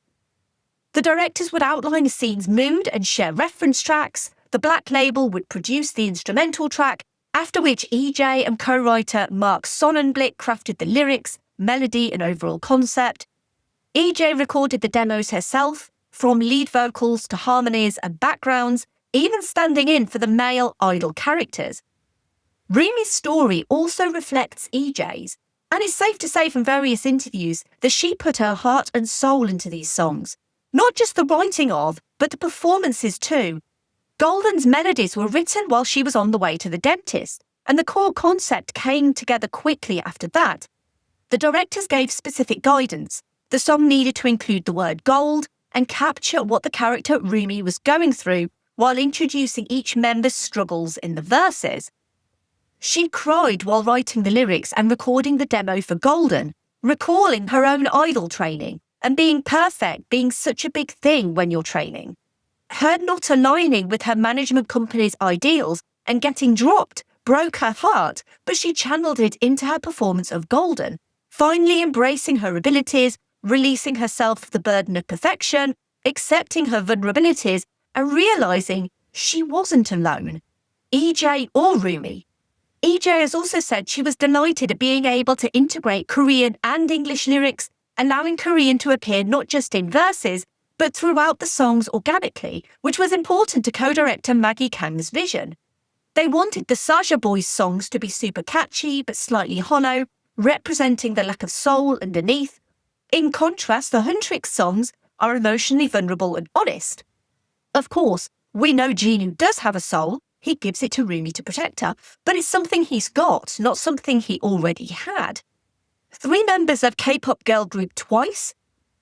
The directors would outline a scene's mood and share reference tracks. The Black Label would produce the instrumental track, after which EJAE and co-writer Mark Sonnenblick crafted the lyrics, melody and overall concept. EJAE recorded the demos herself, from lead vocals to harmonies and backgrounds, even standing in for the male idol characters. Rumi's story also reflects EJAE's, and it's safe to say from various interviews that she put her heart and soul into these songs. Not just the writing of, but the performances too. Golden's melodies were written while she was on the way to the dentist, and the core concept came together quickly after that. The directors gave specific guidance. The song needed to include the word gold and capture what the character Rumi was going through while introducing each member's struggles in the verses. She cried while writing the lyrics and recording the demo for Golden, recalling her own idol training and being perfect being such a big thing when you're training. Her not aligning with her management company's ideals and getting dropped broke her heart, but she channeled it into her performance of Golden, finally embracing her abilities, releasing herself of the burden of perfection, accepting her vulnerabilities, and realising she wasn't alone, EJAE or Rumi. EJAE has also said she was delighted at being able to integrate Korean and English lyrics, allowing Korean to appear not just in verses, but throughout the songs organically, which was important to co-director Maggie Kang's vision. They wanted the Saja Boys songs to be super catchy but slightly hollow, representing the lack of soul underneath. In contrast, the Huntrix songs are emotionally vulnerable and honest. Of course, we know Jinu does have a soul. He gives it to Rumi to protect her, but it's something he's got, not something he already had. 3 members of K-pop girl group Twice,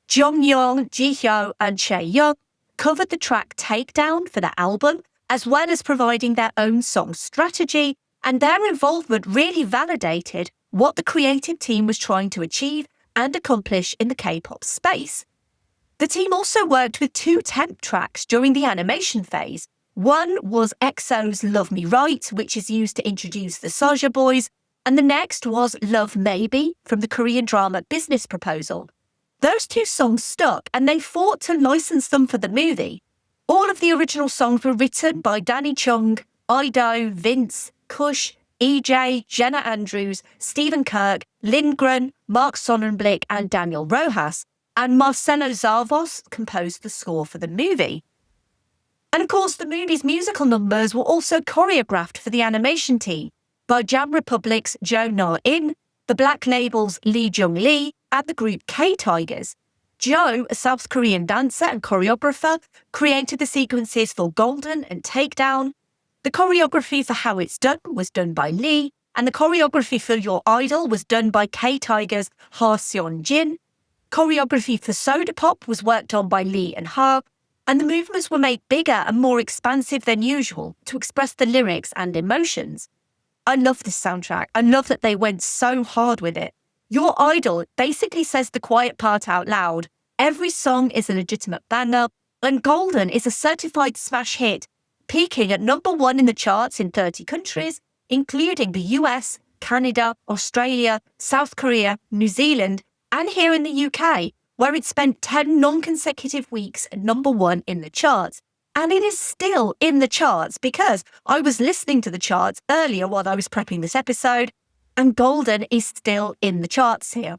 Jonghyun, Jihyo and Chaeyoung, covered the track Takedown for the album, as well as providing their own song strategy, and their involvement really validated what the creative team was trying to achieve and accomplish in the K-pop space. The team also worked with 2 temp tracks during the animation phase. One was EXO's Love Me Right, which is used to introduce the Saja Boys, and the next was Love Maybe from the Korean drama Business Proposal. Those 2 songs stuck, and they fought to license them for the movie. All of the original songs were written by Danny Chung, Ido, Vince, Kush, EJAE, Jenna Andrews, Stephen Kirk, Lindgren, Mark Sonnenblick and Daniel Rojas, and Marcelo Zarvos composed the score for the movie. And of course, the movie's musical numbers were also choreographed for the animation team by Jam Republic's Jo Na-in, the Black Label's Lee Jung-lee, and the group K-Tigers. Jo, a South Korean dancer and choreographer, created the sequences for Golden and Takedown, The choreography for How It's Done was done by Lee, and the choreography for Your Idol was done by K-Tiger's Ha Seon-jin. Choreography for Soda Pop was worked on by Lee and Ha, and the movements were made bigger and more expansive than usual to express the lyrics and emotions. I love this soundtrack. I love that they went so hard with it. Your Idol basically says the quiet part out loud. Every song is a legitimate banger, and Golden is a certified smash hit, peaking at #1 in the charts in 30 countries, including the US, Canada, Australia, South Korea, New Zealand, and here in the UK, where it spent 10 non-consecutive weeks at #1 in the charts. And it is still in the charts because I was listening to the charts earlier while I was prepping this episode, and Golden is still in the charts here.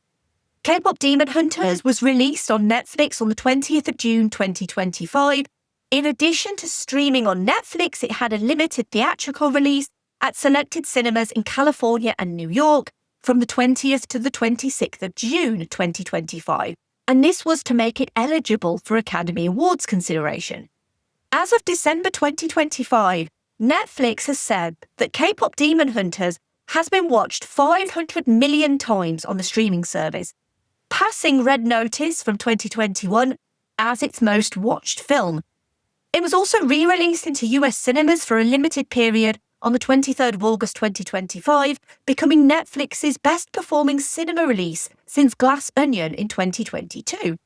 K-Pop Demon Hunters was released on Netflix on the 20th of June 2025. In addition to streaming on Netflix, it had a limited theatrical release at selected cinemas in California and New York from the 20th to the 26th of June 2025. And this was to make it eligible for Academy Awards consideration. As of December 2025, Netflix has said that K-Pop Demon Hunters has been watched 500 million times on the streaming service, passing Red Notice from 2021 as its most watched film. It was also re-released into US cinemas for a limited period on the 23rd of August 2025, becoming Netflix's best-performing cinema release since Glass Onion in 2022.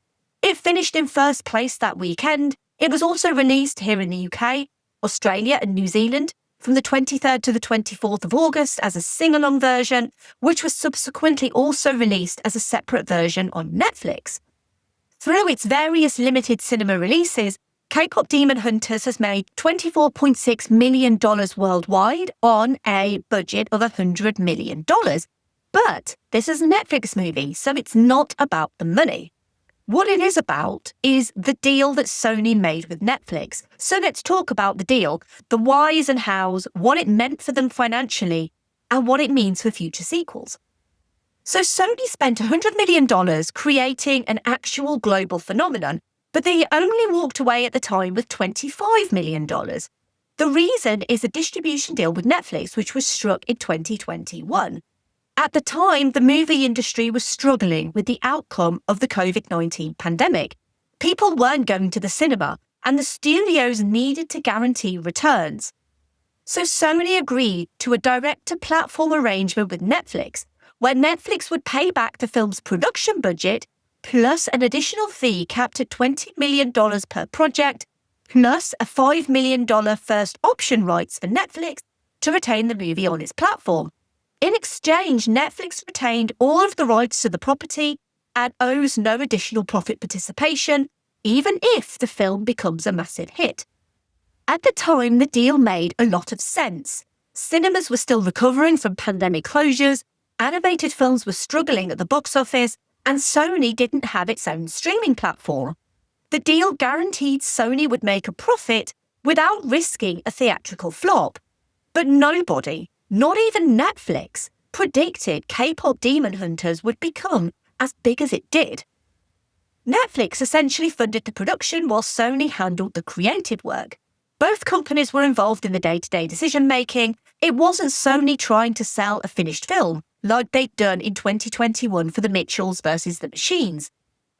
It finished in first place that weekend. It was also released here in the UK, Australia and New Zealand from the 23rd to the 24th of August as a sing-along version, which was subsequently also released as a separate version on Netflix. Through its various limited cinema releases, K-Pop Demon Hunters has made $24.6 million worldwide on a budget of $100 million. But this is a Netflix movie, so it's not about the money. What it is about is the deal that Sony made with Netflix. So let's talk about the deal, the whys and hows, what it meant for them financially, and what it means for future sequels. So Sony spent $100 million creating an actual global phenomenon, but they only walked away at the time with $25 million. The reason is a distribution deal with Netflix, which was struck in 2021. At the time, the movie industry was struggling with the outcome of the COVID-19 pandemic. People weren't going to the cinema, and the studios needed to guarantee returns. So Sony agreed to a direct-to-platform arrangement with Netflix, where Netflix would pay back the film's production budget, plus an additional fee capped at $20 million per project, plus a $5 million first option rights for Netflix to retain the movie on its platform. In exchange, Netflix retained all of the rights to the property and owes no additional profit participation, even if the film becomes a massive hit. At the time, the deal made a lot of sense. Cinemas were still recovering from pandemic closures, animated films were struggling at the box office, and Sony didn't have its own streaming platform. The deal guaranteed Sony would make a profit without risking a theatrical flop. But nobody, not even Netflix, predicted K-Pop Demon Hunters would become as big as it did. Netflix essentially funded the production while Sony handled the creative work. Both companies were involved in the day-to-day decision-making. It wasn't Sony trying to sell a finished film, like they'd done in 2021 for The Mitchells vs. The Machines.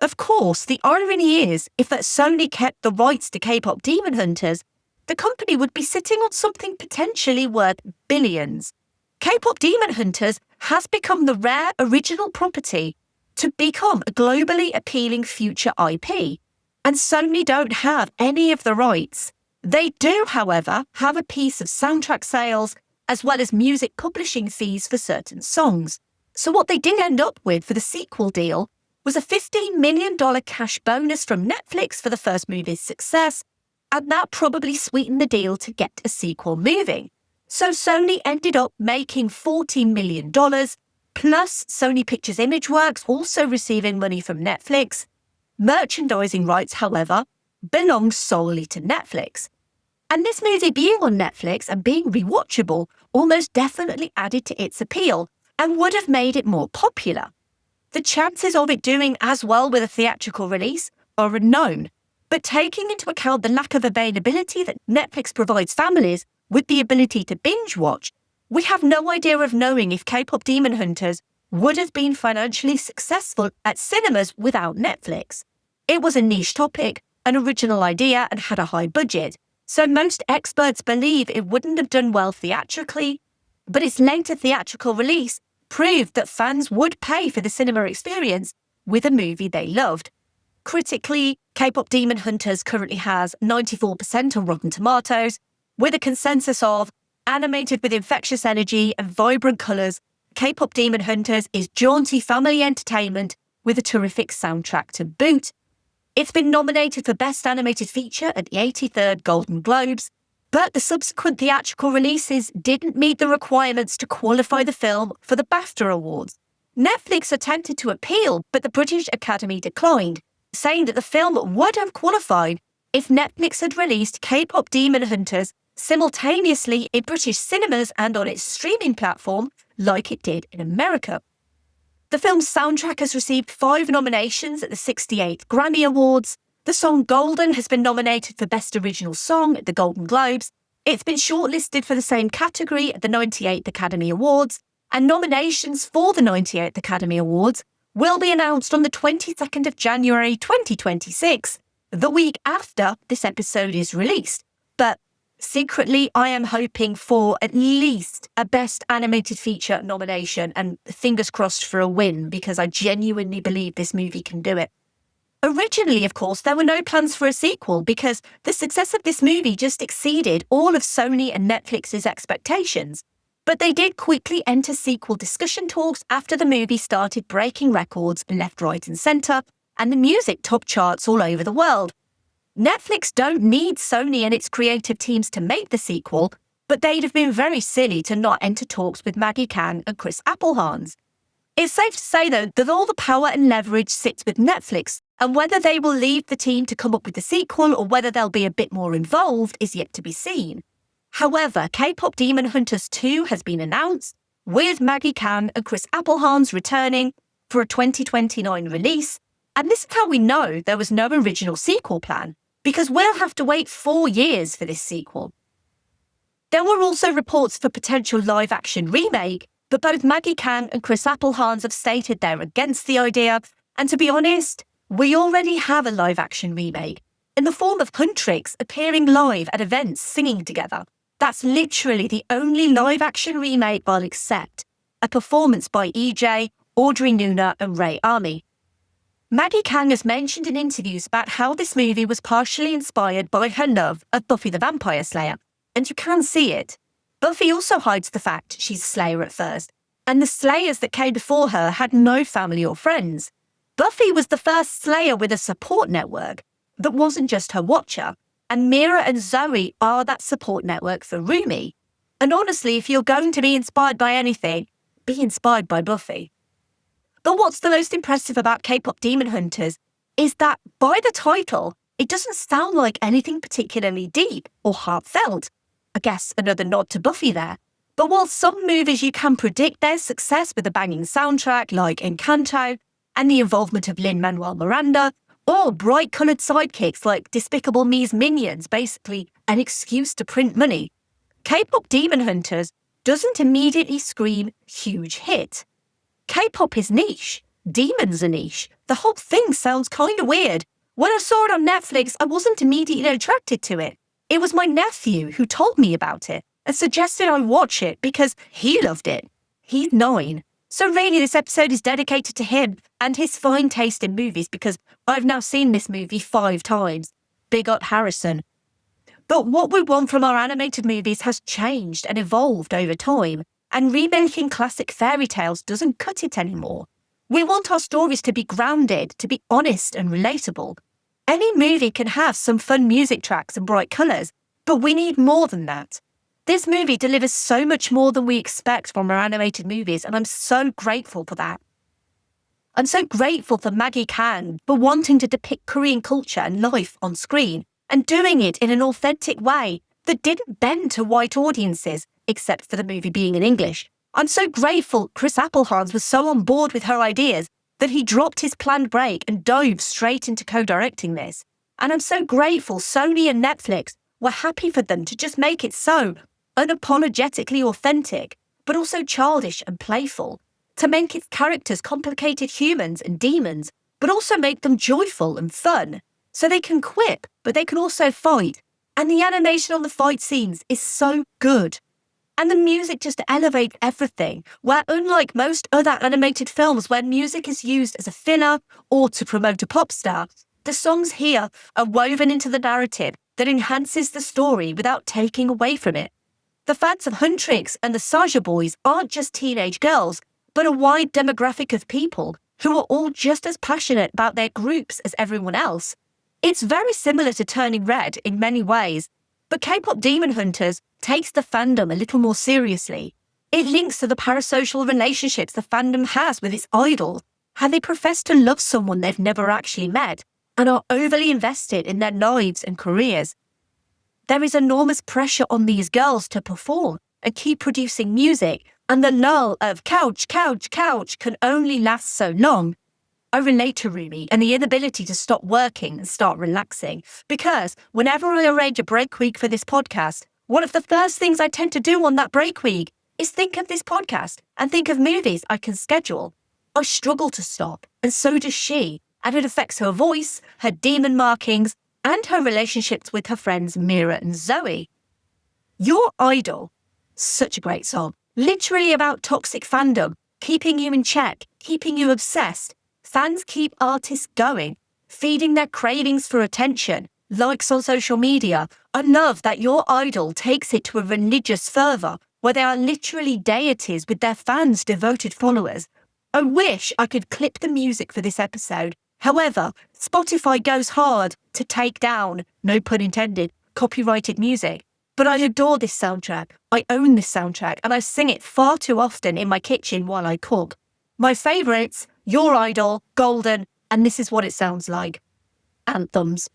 Of course, the irony is, if that Sony kept the rights to K-Pop Demon Hunters, the company would be sitting on something potentially worth billions. K-Pop Demon Hunters has become the rare original property to become a globally appealing future IP, and Sony don't have any of the rights. They do, however, have a piece of soundtrack sales as well as music publishing fees for certain songs. So what they did end up with for the sequel deal was a $15 million cash bonus from Netflix for the first movie's success, and that probably sweetened the deal to get a sequel moving. So Sony ended up making $40 million, plus Sony Pictures Imageworks also receiving money from Netflix. Merchandising rights, however, belong solely to Netflix. And this movie being on Netflix and being rewatchable almost definitely added to its appeal and would have made it more popular. The chances of it doing as well with a theatrical release are unknown, but taking into account the lack of availability that Netflix provides families with the ability to binge watch, we have no idea of knowing if K-pop Demon Hunters would have been financially successful at cinemas without Netflix. It was a niche topic, an original idea, and had a high budget, so most experts believe it wouldn't have done well theatrically, but its later theatrical release proved that fans would pay for the cinema experience with a movie they loved. Critically, K-pop Demon Hunters currently has 94% on Rotten Tomatoes, with a consensus of animated with infectious energy and vibrant colours. K-pop Demon Hunters is jaunty family entertainment with a terrific soundtrack to boot. It's been nominated for Best Animated Feature at the 83rd Golden Globes, but the subsequent theatrical releases didn't meet the requirements to qualify the film for the BAFTA Awards. Netflix attempted to appeal, but the British Academy declined, saying that the film would have qualified if Netflix had released K-pop Demon Hunters simultaneously in British cinemas and on its streaming platform, like it did in America. The film's soundtrack has received 5 nominations at the 68th Grammy Awards. The song Golden has been nominated for Best Original Song at the Golden Globes. It's been shortlisted for the same category at the 98th Academy Awards, and nominations for the 98th Academy Awards will be announced on the 22nd of January 2026, the week after this episode is released. But secretly, I am hoping for at least a Best Animated Feature nomination, and fingers crossed for a win, because I genuinely believe this movie can do it. Originally, of course, there were no plans for a sequel because the success of this movie just exceeded all of Sony and Netflix's expectations. But they did quickly enter sequel discussion talks after the movie started breaking records left, right and centre, and the music topped charts all over the world. Netflix don't need Sony and its creative teams to make the sequel, but they'd have been very silly to not enter talks with Maggie Kang and Chris Applehans. It's safe to say, though, that all the power and leverage sits with Netflix, and whether they will leave the team to come up with the sequel or whether they'll be a bit more involved is yet to be seen. However, K-pop Demon Hunters 2 has been announced, with Maggie Kang and Chris Applehans returning for a 2029 release, and this is how we know there was no original sequel plan, because we'll have to wait 4 years for this sequel. There were also reports for potential live-action remake, but both Maggie Kang and Chris Applehans have stated they're against the idea, and to be honest, we already have a live-action remake, in the form of Huntrix appearing live at events singing together. That's literally the only live-action remake I'll accept, a performance by EJAE, Audrey Nuna and Ray Army. Maggie Kang has mentioned in interviews about how this movie was partially inspired by her love of Buffy the Vampire Slayer, and you can see it. Buffy also hides the fact she's a Slayer at first, and the Slayers that came before her had no family or friends. Buffy was the first Slayer with a support network that wasn't just her watcher, and Mira and Zoe are that support network for Rumi. And honestly, if you're going to be inspired by anything, be inspired by Buffy. But what's the most impressive about K-pop Demon Hunters is that by the title, it doesn't sound like anything particularly deep or heartfelt. I guess another nod to Buffy there. But while some movies you can predict their success with a banging soundtrack like Encanto and the involvement of Lin-Manuel Miranda, or bright-coloured sidekicks like Despicable Me's Minions, basically an excuse to print money, K-pop Demon Hunters doesn't immediately scream huge hit. K-pop is niche. Demons are niche. The whole thing sounds kind of weird. When I saw it on Netflix, I wasn't immediately attracted to it. It was my nephew who told me about it and suggested I watch it because he loved it. He's 9. So really this episode is dedicated to him and his fine taste in movies because I've now seen this movie 5 times. Big up Harrison. But what we want from our animated movies has changed and evolved over time, and remaking classic fairy tales doesn't cut it anymore. We want our stories to be grounded, to be honest and relatable. Any movie can have some fun music tracks and bright colours, but we need more than that. This movie delivers so much more than we expect from our animated movies, and I'm so grateful for that. I'm so grateful for Maggie Kang for wanting to depict Korean culture and life on screen, and doing it in an authentic way that didn't bend to white audiences, except for the movie being in English. I'm so grateful Chris Applehans was so on board with her ideas that he dropped his planned break and dove straight into co-directing this. And I'm so grateful Sony and Netflix were happy for them to just make it so, unapologetically authentic, but also childish and playful, to make its characters complicated humans and demons, but also make them joyful and fun, so they can quip, but they can also fight. And the animation on the fight scenes is so good. And the music just elevates everything, where unlike most other animated films where music is used as a filler or to promote a pop star, the songs here are woven into the narrative that enhances the story without taking away from it. The fans of Huntrix and the Saja Boys aren't just teenage girls, but a wide demographic of people who are all just as passionate about their groups as everyone else. It's very similar to Turning Red in many ways, but K-Pop Demon Hunters takes the fandom a little more seriously. It links to the parasocial relationships the fandom has with its idol, how they profess to love someone they've never actually met, and are overly invested in their lives and careers. There is enormous pressure on these girls to perform and keep producing music, and the lull of couch, couch, couch can only last so long. I relate to Rumi and the inability to stop working and start relaxing, because whenever I arrange a break week for this podcast, one of the first things I tend to do on that break week is think of this podcast and think of movies I can schedule. I struggle to stop, and so does she, and it affects her voice, her demon markings, and her relationships with her friends Mira and Zoe. Your Idol, such a great song, literally about toxic fandom, keeping you in check, keeping you obsessed. Fans keep artists going, feeding their cravings for attention, likes on social media. I love that Your Idol takes it to a religious fervour where they are literally deities with their fans' devoted followers. I wish I could clip the music for this episode. However, Spotify goes hard to take down, no pun intended, copyrighted music. But I adore this soundtrack. I own this soundtrack and I sing it far too often in my kitchen while I cook. My favourites: Your Idol, Golden, and This Is What It Sounds Like. Anthems.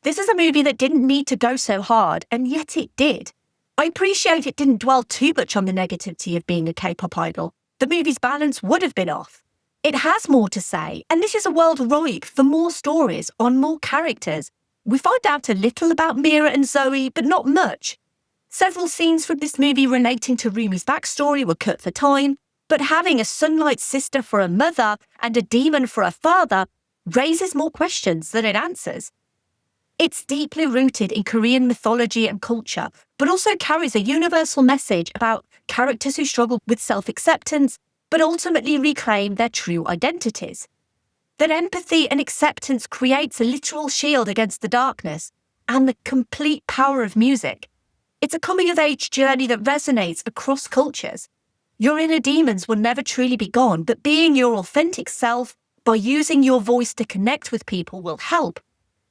This is a movie that didn't need to go so hard, and yet it did. I appreciate it didn't dwell too much on the negativity of being a K-pop idol. The movie's balance would have been off. It has more to say, and this is a world ripe for more stories on more characters. We find out a little about Mira and Zoe, but not much. Several scenes from this movie relating to Rumi's backstory were cut for time, but having a sunlight sister for a mother and a demon for a father raises more questions than it answers. It's deeply rooted in Korean mythology and culture, but also carries a universal message about characters who struggle with self-acceptance, but ultimately reclaim their true identities. That empathy and acceptance creates a literal shield against the darkness and the complete power of music. It's a coming-of-age journey that resonates across cultures. Your inner demons will never truly be gone, but being your authentic self by using your voice to connect with people will help.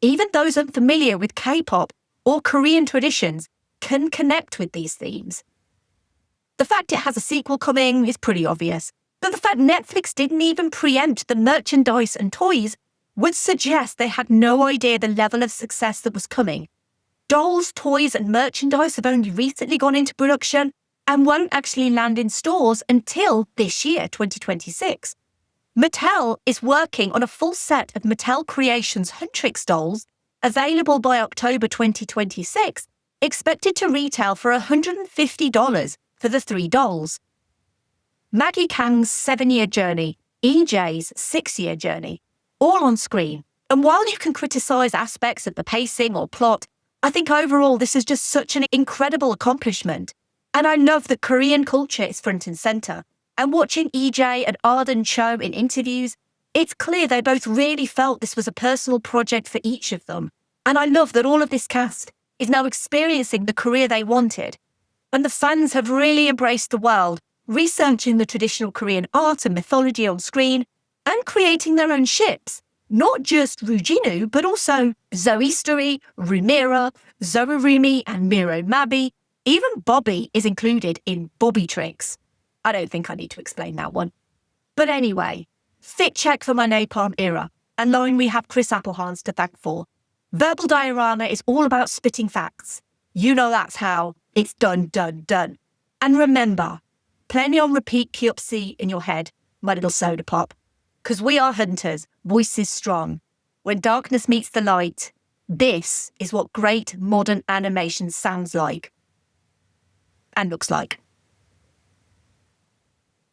Even those unfamiliar with K-pop or Korean traditions can connect with these themes. The fact it has a sequel coming is pretty obvious, but the fact Netflix didn't even preempt the merchandise and toys would suggest they had no idea the level of success that was coming. Dolls, toys, and merchandise have only recently gone into production and won't actually land in stores until this year, 2026. Mattel is working on a full set of Mattel Creations Huntrix dolls, available by October 2026, expected to retail for $150 for the 3 dolls. Maggie Kang's 7-year journey, EJAE's 6-year journey, all on screen. And while you can criticise aspects of the pacing or plot, I think overall this is just such an incredible accomplishment. And I love that Korean culture is front and centre. And watching EJAE and Arden Cho in interviews, it's clear they both really felt this was a personal project for each of them. And I love that all of this cast is now experiencing the career they wanted. And the fans have really embraced the world, researching the traditional Korean art and mythology on screen, and creating their own ships. Not just Rujinu, but also Zoe Story, Rumira, Zoe Rumi, and Miro Mabi. Even Bobby is included in Bobby Tricks. I don't think I need to explain that one. But anyway, fit check for my napalm era, and knowing we have Chris Applehans to thank for. Verbal Diorama is all about spitting facts. You know that's how. It's done, done, done. And remember, plenty on repeat Kyopsi in your head, my little soda pop. Because we are hunters, voices strong. When darkness meets the light, this is what great modern animation sounds like. and looks like.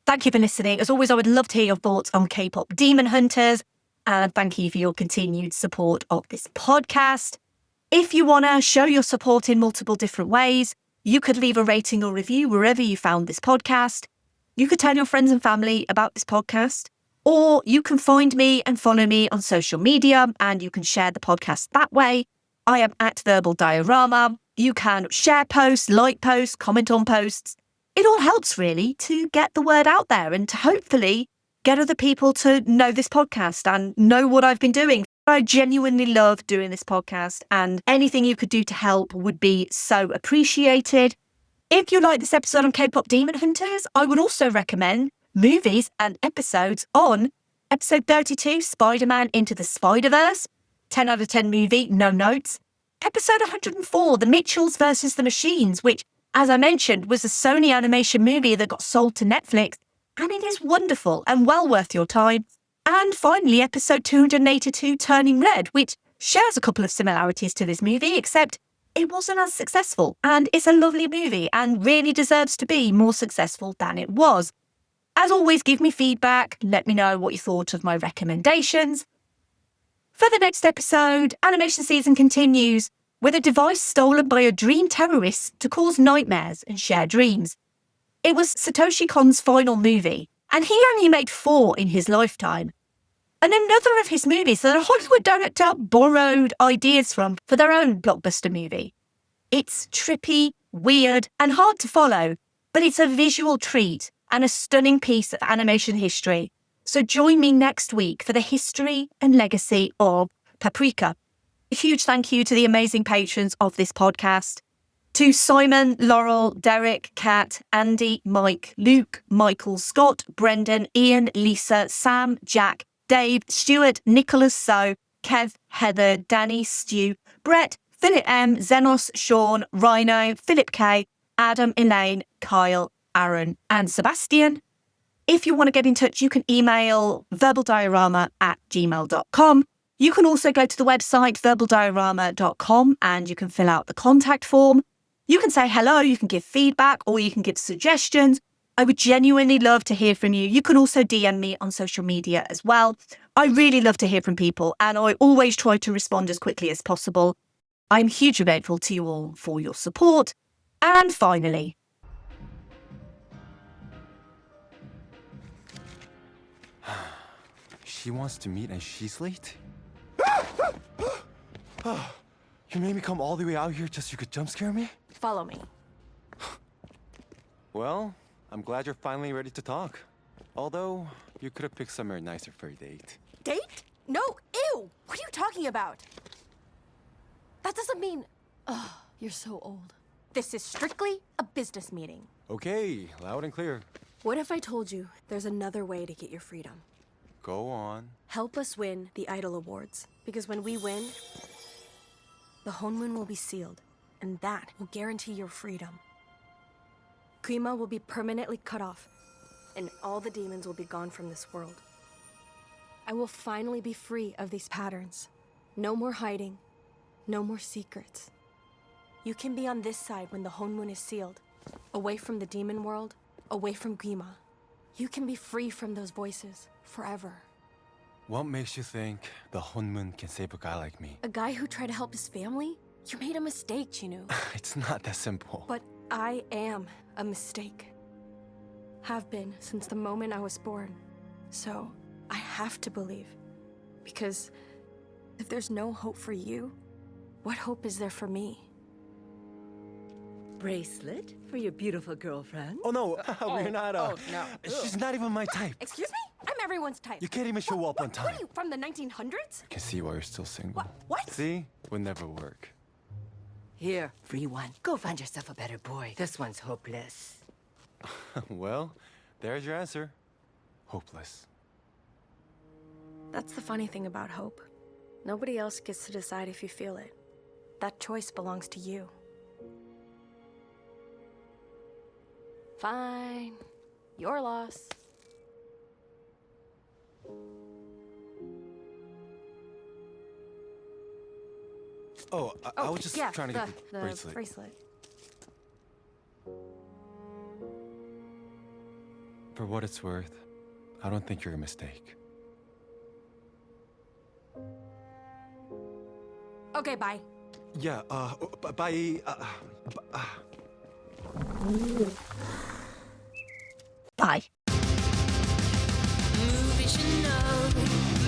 Thank you for listening. As always, I would love to hear your thoughts on K-pop Demon Hunters, and thank you for your continued support of this podcast. If you want to show your support in multiple different ways, you could leave a rating or review wherever you found this podcast. You could tell your friends and family about this podcast, or you can find me and follow me on social media, and you can share the podcast that way. I am at Verbal Diorama. You can share posts, like posts, comment on posts. It all helps really to get the word out there and to hopefully get other people to know this podcast and know what I've been doing. I genuinely love doing this podcast, and anything you could do to help would be so appreciated. If you like this episode on K-pop Demon Hunters, I would also recommend movies and episodes on episode 32, Spider-Man Into the Spider-Verse, 10 out of 10 movie, no notes. Episode 104, The Mitchells versus the Machines, which, as I mentioned, was a Sony animation movie that got sold to Netflix, and it is wonderful and well worth your time. And finally, episode 282, Turning Red, which shares a couple of similarities to this movie, except it wasn't as successful, and it's a lovely movie and really deserves to be more successful than it was. As always, give me feedback, let me know what you thought of my recommendations. For the next episode, animation season continues with a device stolen by a dream terrorist to cause nightmares and share dreams. It was Satoshi Kon's final movie, and he only made 4 in his lifetime. And another of his movies that a Hollywood director borrowed ideas from for their own blockbuster movie. It's trippy, weird, and hard to follow, but it's a visual treat and a stunning piece of animation history. So join me next week for the history and legacy of Paprika. A huge thank you to the amazing patrons of this podcast. To Simon, Laurel, Derek, Kat, Andy, Mike, Luke, Michael, Scott, Brendan, Ian, Lisa, Sam, Jack, Dave, Stuart, Nicholas So, Kev, Heather, Danny, Stu, Brett, Philip M, Zenos, Sean, Rhino, Philip K, Adam, Elaine, Kyle, Aaron, and Sebastian. If you want to get in touch, you can email verbaldiorama@gmail.com. You can also go to the website verbaldiorama.com and you can fill out the contact form. You can say hello, you can give feedback, or you can give suggestions. I would genuinely love to hear from you. You can also DM me on social media as well. I really love to hear from people, and I always try to respond as quickly as possible. I'm hugely grateful to you all for your support. And finally, She wants to meet and she's late? You made me come all the way out here just so you could jump scare me? Follow me. Well, I'm glad you're finally ready to talk. Although, you could have picked somewhere nicer for a date. Date? No, ew! What are you talking about? That doesn't mean... Ugh, you're so old. This is strictly a business meeting. Okay, loud and clear. What if I told you there's another way to get your freedom? Go on. Help us win the Idol Awards. Because when we win, the Honmun will be sealed. And that will guarantee your freedom. Grima will be permanently cut off. And all the demons will be gone from this world. I will finally be free of these patterns. No more hiding. No more secrets. You can be on this side when the Honmun is sealed. Away from the demon world. Away from Grima. You can be free from those voices. Forever. What makes you think the Honmun can save a guy like me? A guy who tried to help his family? You made a mistake, Chinu. It's not that simple. But I am a mistake. Have been since the moment I was born. So, I have to believe. Because if there's no hope for you, what hope is there for me? Bracelet for your beautiful girlfriend? Oh no, we're not. no. She's not even my type. Excuse me? I'm everyone's type. You can't even show up on time. What are you, from the 1900s? I can see why you're still single. What? See? Would never work. Here, free one. Go find yourself a better boy. This one's hopeless. Well, there's your answer. Hopeless. That's the funny thing about hope. Nobody else gets to decide if you feel it. That choice belongs to you. Fine. Your loss. Oh, I was just trying to get the bracelet. Bracelet. For what it's worth, I don't think you're a mistake. Okay, bye. Yeah, bye. Bye. Movies you know.